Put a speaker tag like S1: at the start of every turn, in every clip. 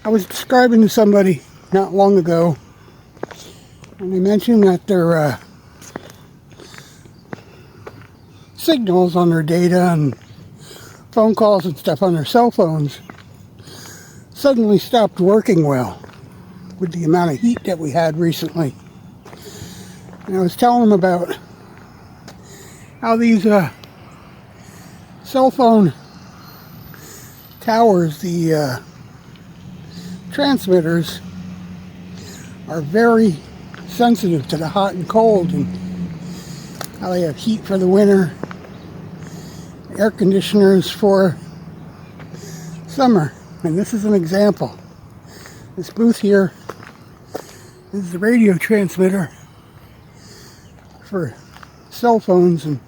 S1: I was describing to somebody not long ago, and they mentioned that their signals on their data and phone calls and stuff on their cell phones suddenly stopped working well with the amount of heat that we had recently. And I was telling them about how these cell phone towers, the transmitters, are very sensitive to the hot and cold, and how they have heat for the winter, air conditioners for summer. And this is an example. This booth here is the radio transmitter for cell phones and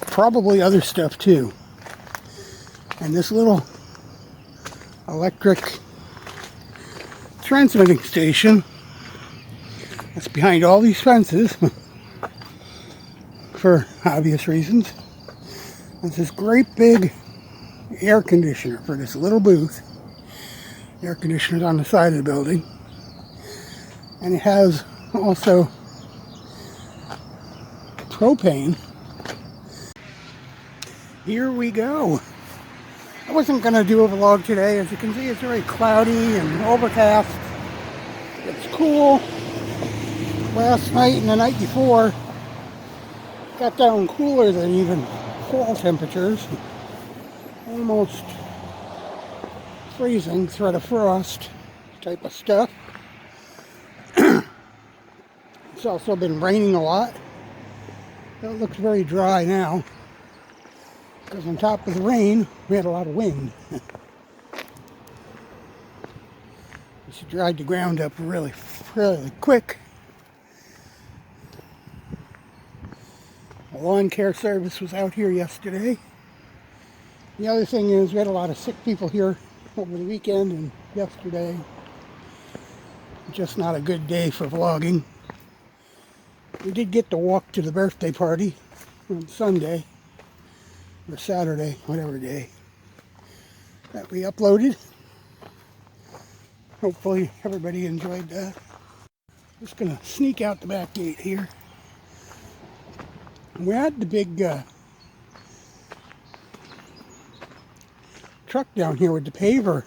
S1: probably other stuff too. And this little electric transmitting station that's behind all these fences for obvious reasons. It's this great big air conditioner for this little booth. Air conditioner's on the side of the building. And it has also propane. Here we go. I wasn't going to do a vlog today. As you can see, it's very cloudy and overcast. It's cool. Last night and the night before got down cooler than even fall temperatures. Almost freezing, threat of frost type of stuff. It's also been raining a lot. It looks very dry now, because on top of the rain, we had a lot of wind. She dried the ground up really quick. The lawn care service was out here yesterday. The other thing is, we had a lot of sick people here over the weekend and yesterday. Just not a good day for vlogging. We did get to walk to the birthday party on Sunday, or Saturday, whatever day, that we uploaded. Hopefully everybody enjoyed that. Just gonna sneak out the back gate here. We had the big truck down here with the paver.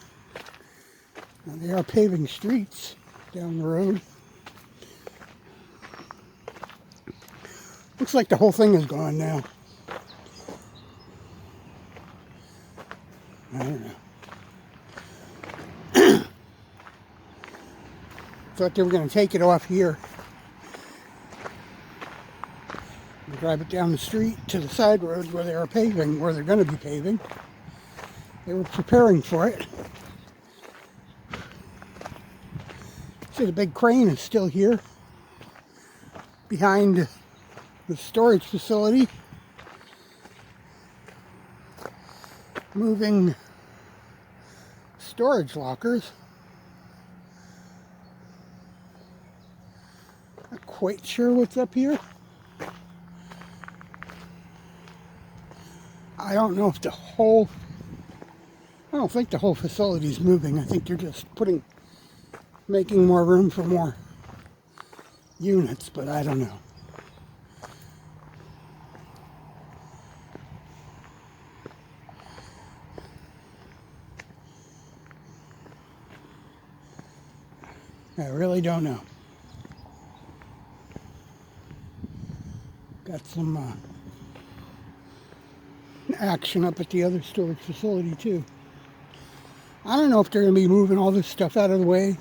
S1: Now, they are paving streets down the road. Looks like the whole thing is gone now. I don't know. Thought they were going to take it off here and drive it down the street to the side roads where they are paving, where they're going to be paving. They were preparing for it. See, the big crane is still here behind the storage facility, moving storage lockers. Not quite sure what's up here. I don't know if I don't think the whole facility is moving. I think they're just making more room for more units, but I don't know. I really don't know. Got some action up at the other storage facility too. I don't know if they're going to be moving all this stuff out of the way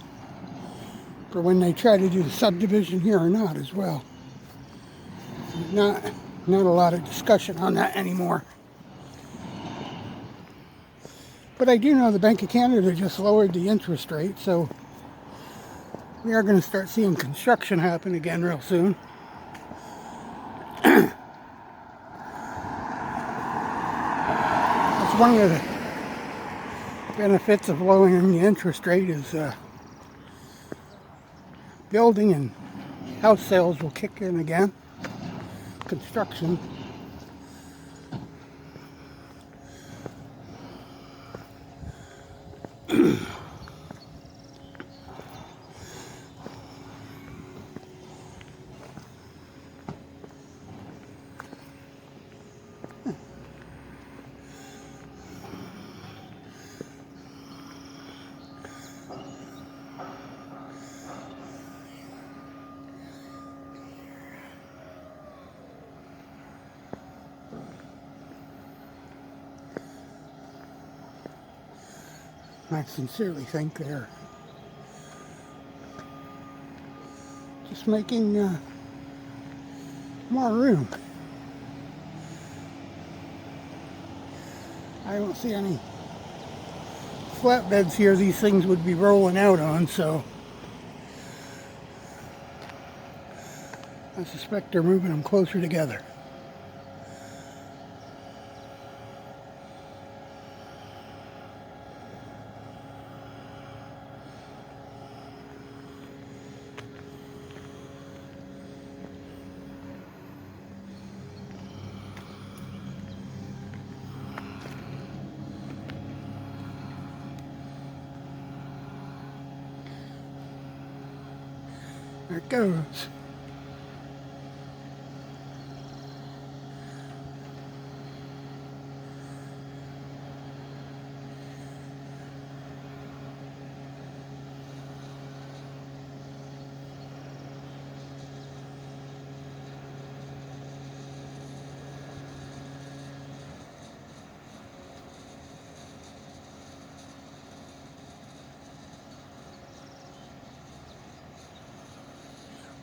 S1: for when they try to do the subdivision here or not as well. Not a lot of discussion on that anymore. But I do know the Bank of Canada just lowered the interest rate, so we are going to start seeing construction happen again real soon. That's one of the benefits of lowering the interest rate is building and house sales will kick in again. Construction. I sincerely think they're just making more room. I don't see any flatbeds here these things would be rolling out on, so I suspect they're moving them closer together. There it goes.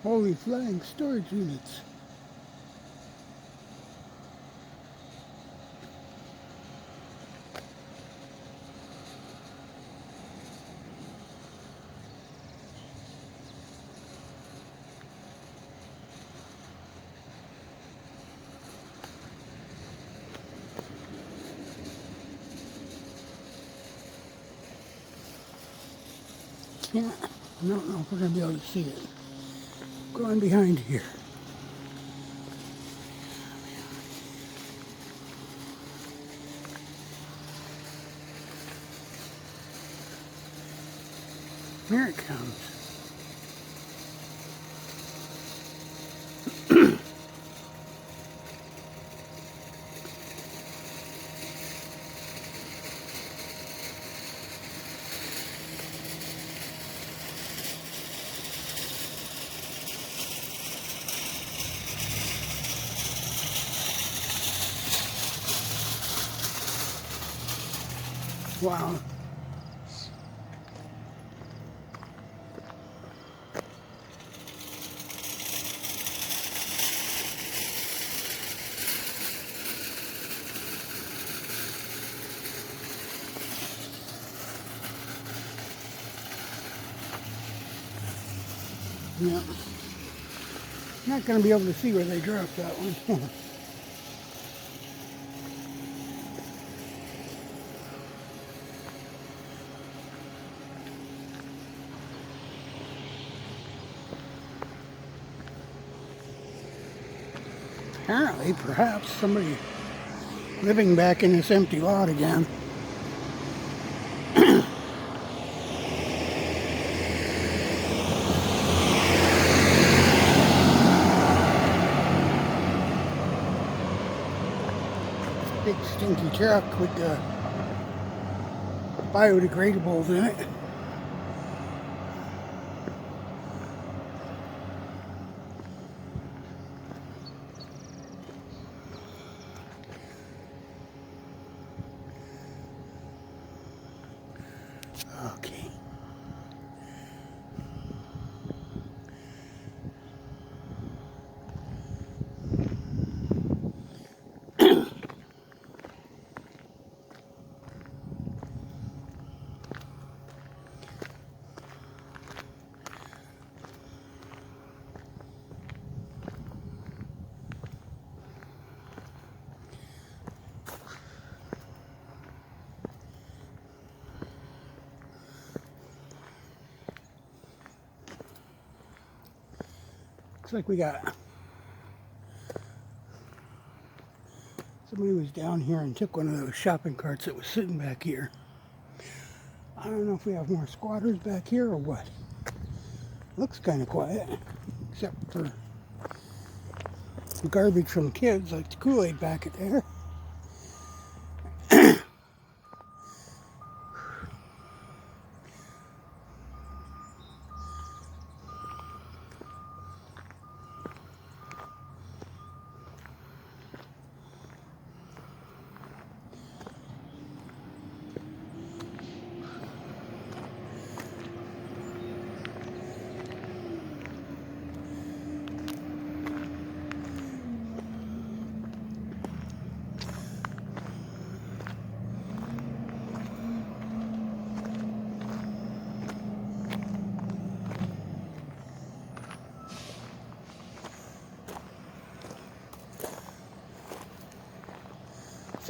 S1: Holy flying storage units. Yeah, I don't know if we're going to be able to see it. Going behind here. Here it comes. Wow. Yeah. Not going to be able to see where they dropped that one. Apparently, perhaps somebody living back in this empty lot again. Big stinky truck with biodegradables in it. Okay. Looks like we got somebody was down here and took one of those shopping carts that was sitting back here. I don't know if we have more squatters back here or what. Looks kind of quiet, except for the garbage from kids, like the Kool-Aid packet there.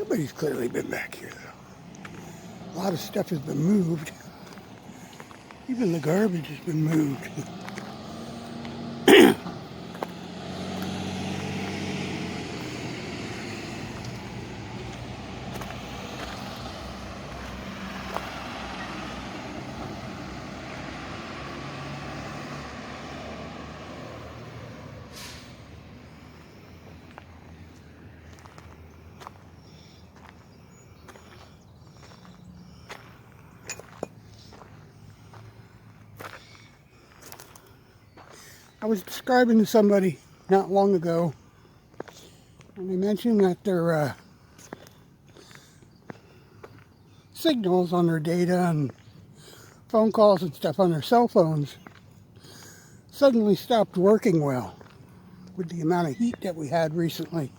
S1: Somebody's clearly been back here, though. A lot of stuff has been moved. Even the garbage has been moved. I was describing to somebody not long ago, and they mentioned that their signals on their data and phone calls and stuff on their cell phones suddenly stopped working well with the amount of heat that we had recently.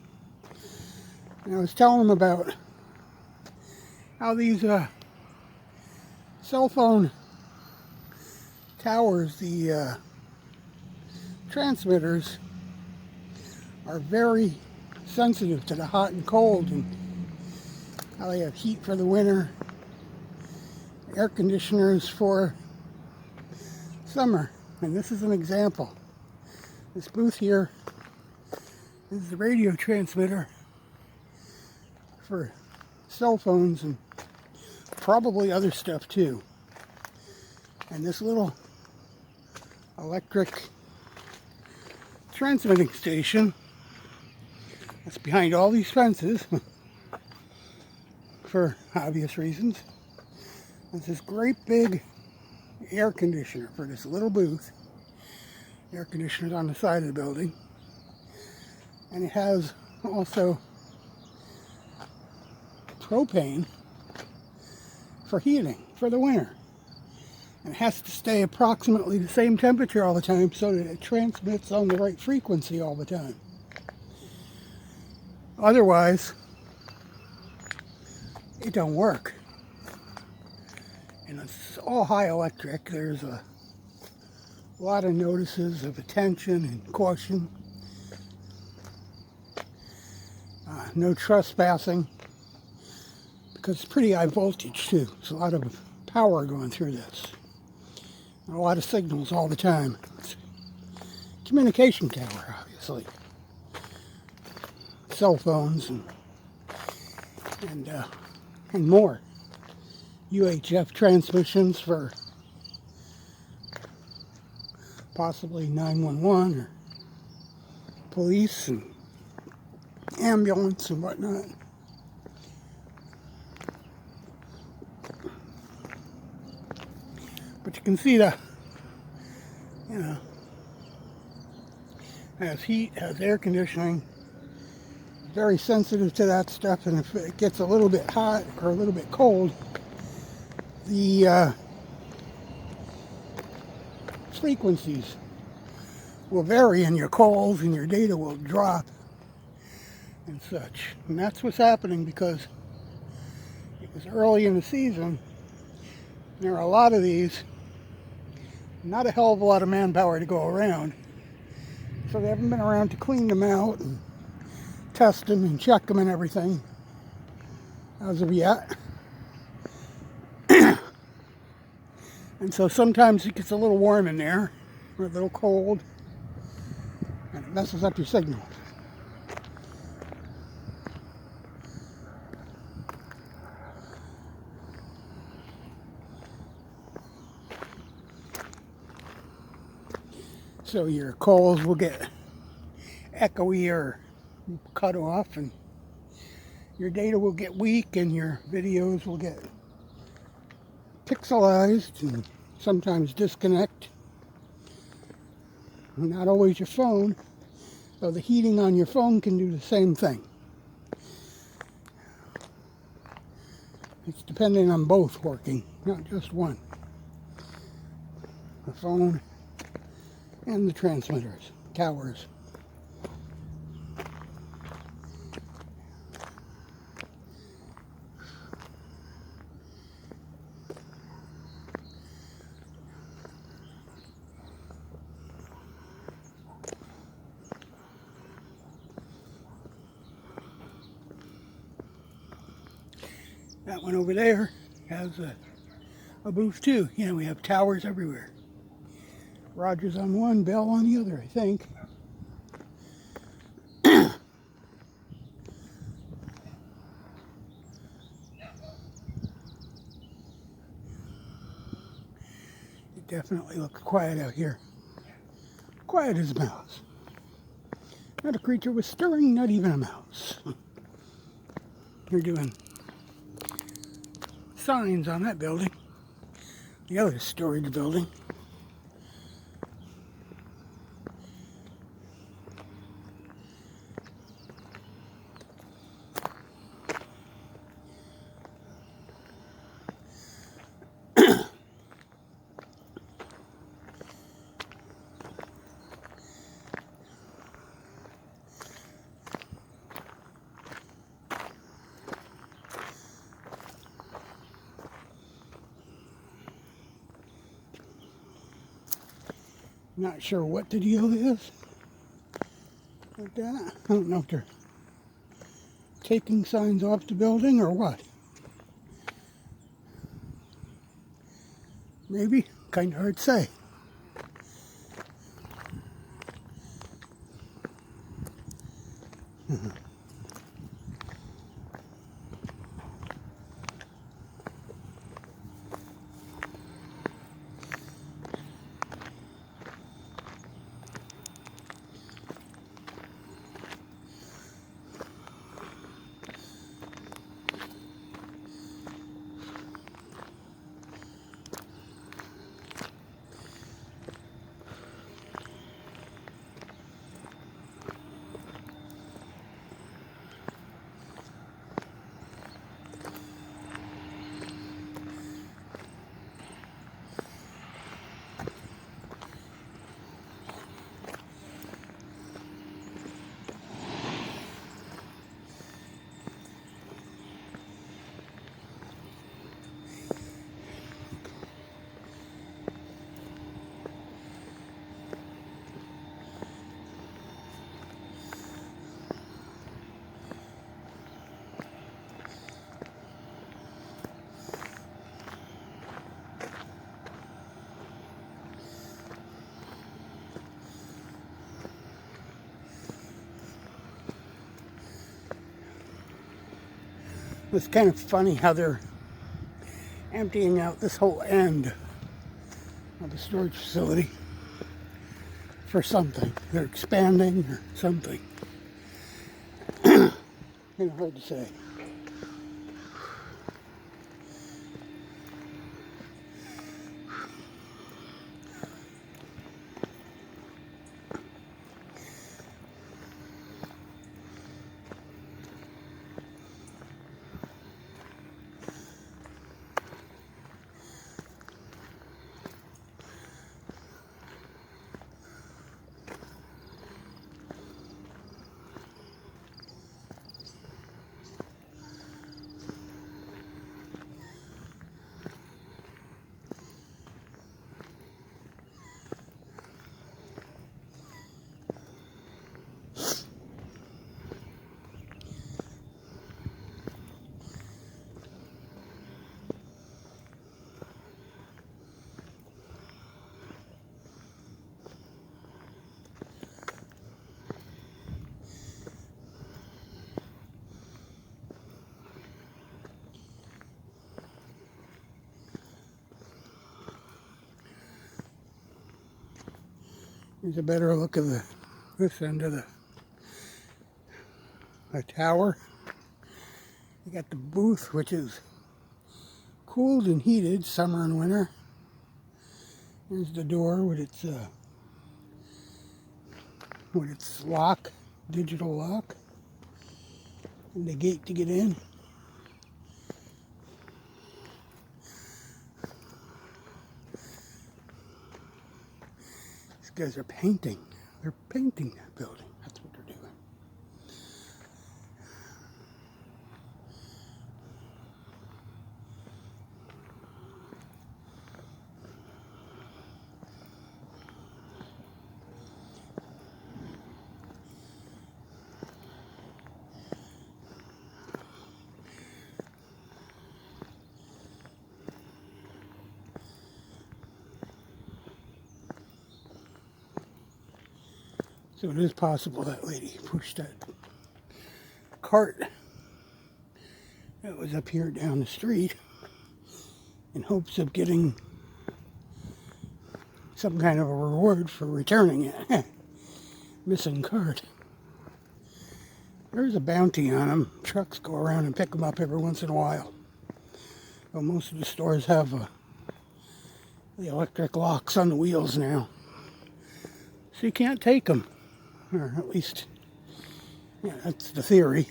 S1: And I was telling them about how these cell phone towers, the transmitters, are very sensitive to the hot and cold, and how they have heat for the winter, air conditioners for summer. And this is an example. This booth here is the radio transmitter for cell phones and probably other stuff too. And this little electric transmitting station that's behind all these fences for obvious reasons. It's this great big air conditioner for this little booth. Air conditioners on the side of the building. And it has also propane for heating for the winter. And it has to stay approximately the same temperature all the time so that it transmits on the right frequency all the time. Otherwise, it don't work. And it's all high electric. There's a lot of notices of attention and caution. No trespassing, because it's pretty high voltage too. There's a lot of power going through this. A lot of signals all the time. It's a communication tower, obviously. Cell phones and more. UHF transmissions for possibly 911 or police and ambulance and whatnot. But you can see has heat, has air conditioning, very sensitive to that stuff, and if it gets a little bit hot or a little bit cold, the frequencies will vary and your calls and your data will drop and such. And that's what's happening because it was early in the season. There are a lot of these, not a hell of a lot of manpower to go around. So they haven't been around to clean them out and test them and check them and everything as of yet. And so sometimes it gets a little warm in there, or a little cold, and it messes up your signal. So your calls will get echoey or cut off, and your data will get weak, and your videos will get pixelized and sometimes disconnect. Not always your phone, so the heating on your phone can do the same thing. It's depending on both working, not just one. The phone and the transmitters, towers. That one over there has a booth too. You know, we have towers everywhere. Rogers on one, Bell on the other, I think. It definitely looks quiet out here. Quiet as a mouse. Not a creature was stirring, not even a mouse. They're doing signs on that building. The other storage building. Not sure what the deal is with that. I don't know if they're taking signs off the building or what. Maybe. Kind of hard to say. It's kind of funny how they're emptying out this whole end of the storage facility for something. They're expanding or something. Kind of hard to say. Here's a better look of this end of the tower. You got the booth, which is cooled and heated summer and winter. Here's the door with its lock, digital lock, and the gate to get in. These guys are painting. They're painting that building. That's what they're doing. So it is possible that lady pushed that cart that was up here down the street in hopes of getting some kind of a reward for returning it. Missing cart. There's a bounty on them. Trucks go around and pick them up every once in a while. But most of the stores have the electric locks on the wheels now. So you can't take them. Or at least, yeah, that's the theory.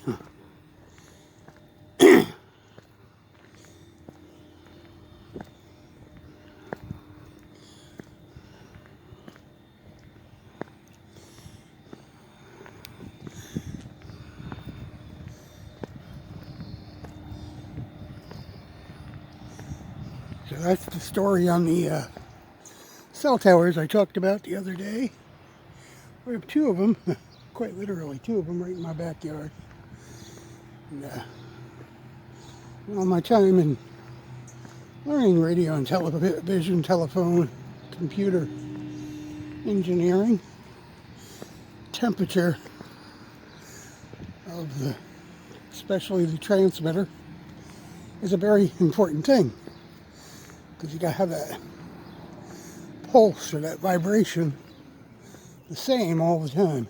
S1: So that's the story on the cell towers I talked about the other day. We have two of them, quite literally two of them right in my backyard. And all my time in learning radio and television, telephone, computer engineering, temperature of especially the transmitter, is a very important thing. Because you gotta have that pulse or that vibration the same all the time,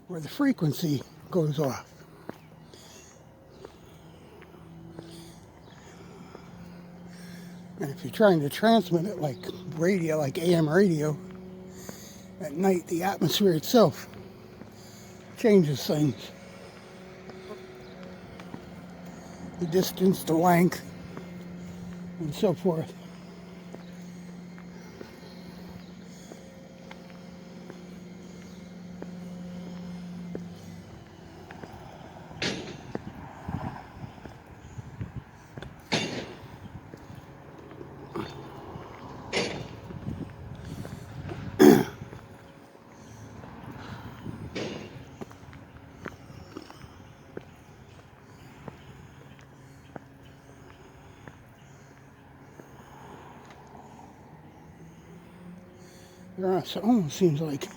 S1: where the frequency goes off. And if you're trying to transmit it like radio, like AM radio, at night the atmosphere itself changes things. The distance, the length, and so forth. It almost seems like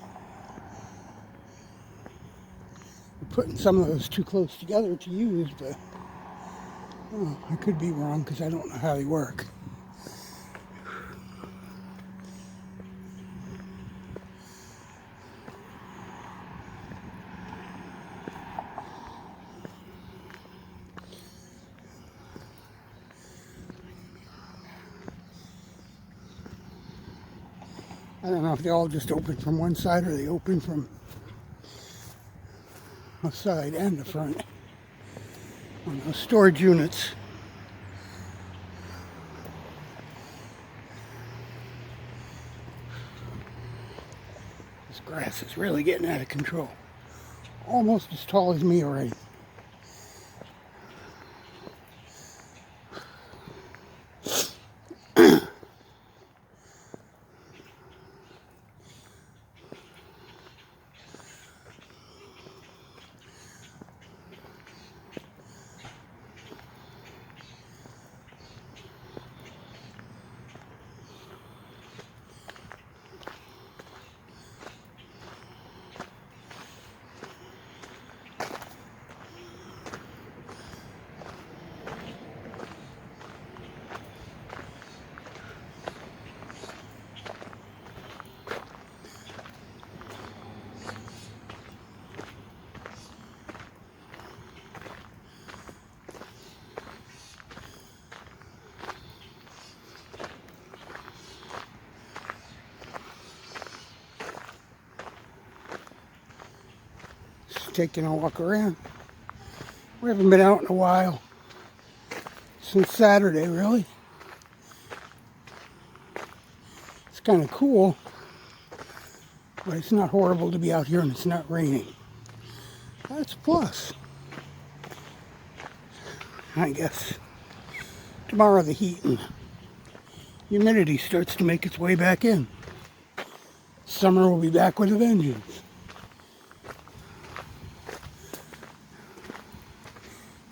S1: we're putting some of those too close together to use, but I could be wrong because I don't know how they work. I don't know if they all just open from one side or they open from the side and the front on those storage units. This grass is really getting out of control. Almost as tall as me already. Taking a walk around. We haven't been out in a while. Since Saturday, really. It's kind of cool, but it's not horrible to be out here and it's not raining. That's a plus. I guess tomorrow the heat and humidity starts to make its way back in. Summer will be back with a vengeance.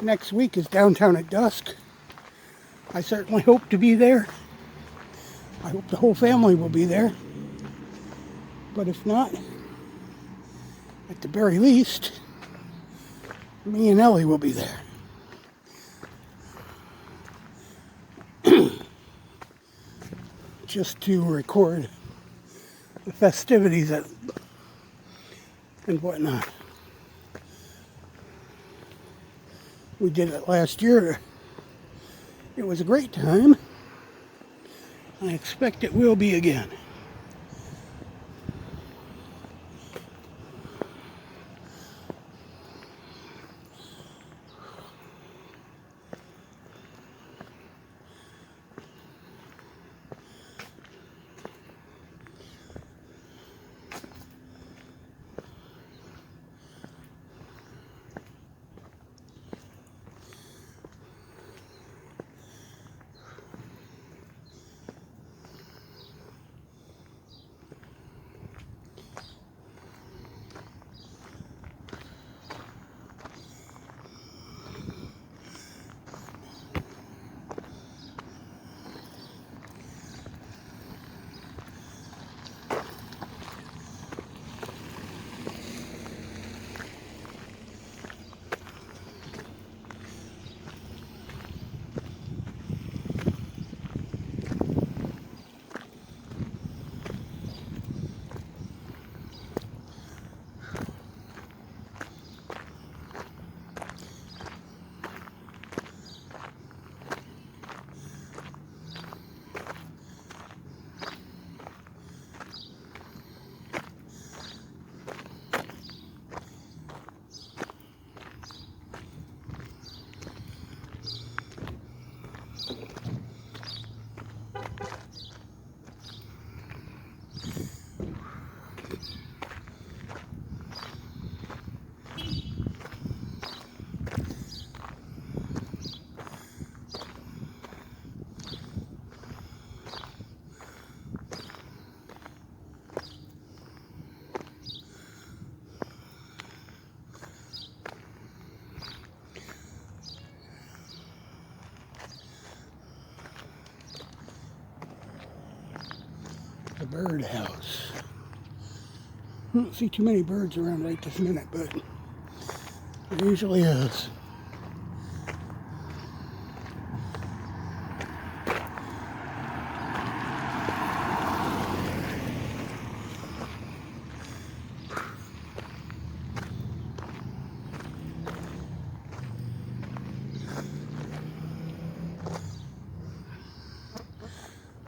S1: Next week is Downtown at Dusk. I certainly hope to be there. I hope the whole family will be there. But if not, At the very least, me and Ellie will be there. Just to record the festivities and whatnot. We did it last year. It was a great time. I expect it will be again. The bird house. I don't see too many birds around right this minute, but there usually is.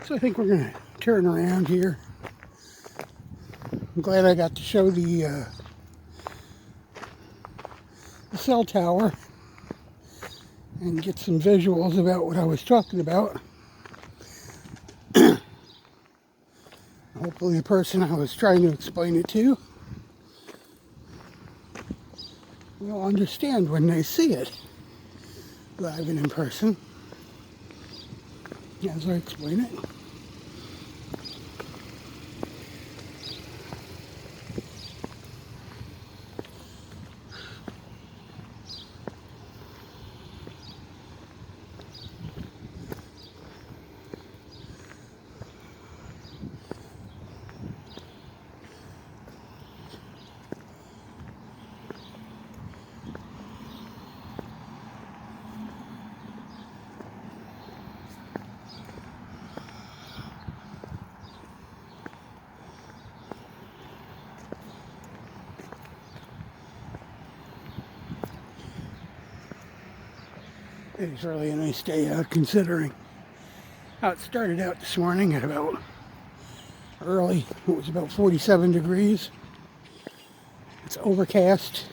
S1: So I think we're going to turn around here. I'm glad I got to show the cell tower and get some visuals about what I was talking about. Hopefully the person I was trying to explain it to will understand when they see it live and in person as I explain it. It's really a nice day out considering how it started out this morning at about early. It was about 47 degrees. It's overcast.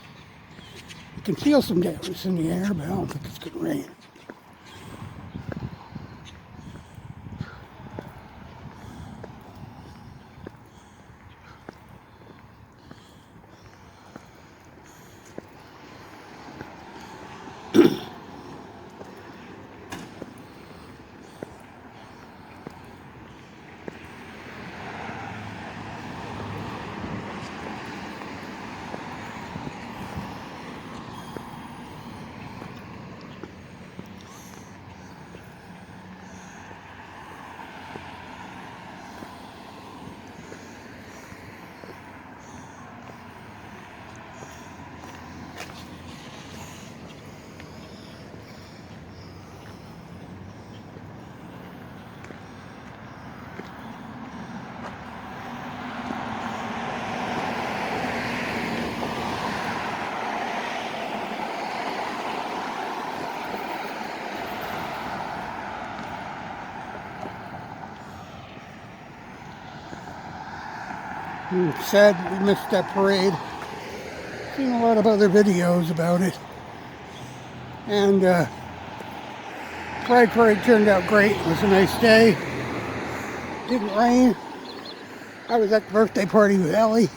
S1: You can feel some dampness in the air, but I don't think it's going to rain. Sad we missed that parade. Seen a lot of other videos about it. And Pride Parade turned out great. It was a nice day. Didn't rain. I was at the birthday party with Ellie,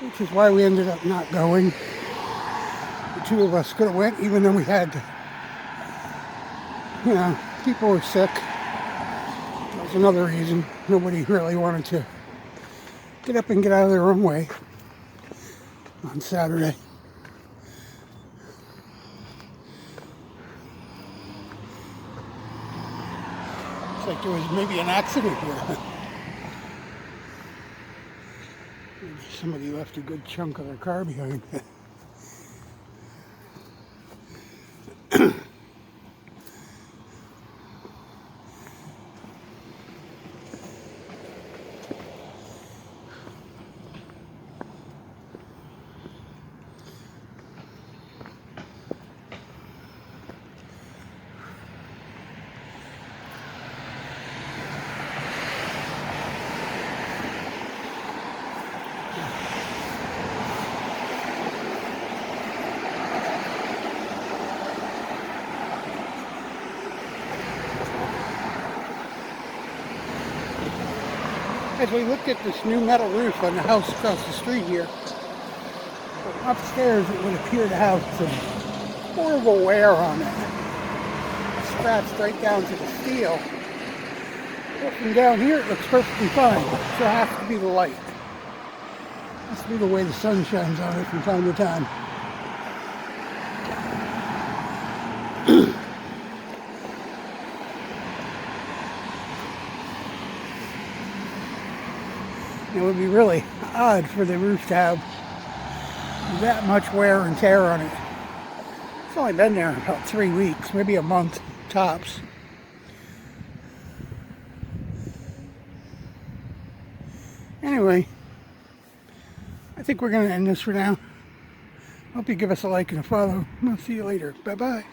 S1: which is why we ended up not going. The two of us could have went, even though we had to. You know, people were sick. That was another reason. Nobody really wanted to get up and get out of their own way on Saturday. Looks like there was maybe an accident here. Maybe somebody left a good chunk of their car behind. As we looked at this new metal roof on the house across the street here, upstairs it would appear to have some horrible wear on it. Scratched right down to the steel. But from down here it looks perfectly fine. So it has to be the light. It has to be the way the sun shines on it from time to time. It would be really odd for the roof to have that much wear and tear on it. It's only been there about 3 weeks, maybe a month tops. Anyway, I think we're going to end this for now. Hope you give us a like and a follow. I'll see you later. Bye-bye.